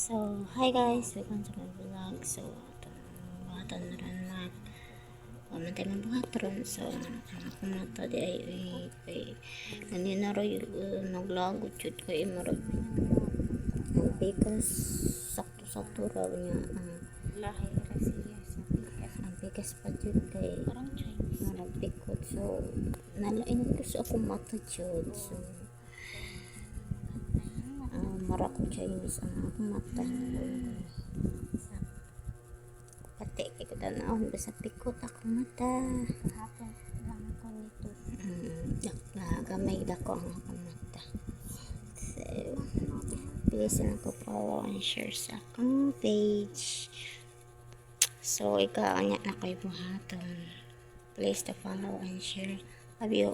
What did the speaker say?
So, hi guys, welcome to my vlog. So, buhatan na rin na pamantay ng buhatron. So, ang ako mata di ay naninaroy naglagot yun ko imarot ang pikas sakto-sakto raw niya Lahi ra siya sa pikas. ang pikas pa yun kay Parang Chinese. nagpikot. So, nalain ko sa akong mata yun. So, marako Chinese ang akong mata. Pati kay ko tanawon ba sa pikot akong mata. Hapon lang ko nito. Gamay dako ang akong mata. So, please lang ko follow and share sa akong page. So, ikaw anya na ko'y buhaton. Please to follow and share. Love you.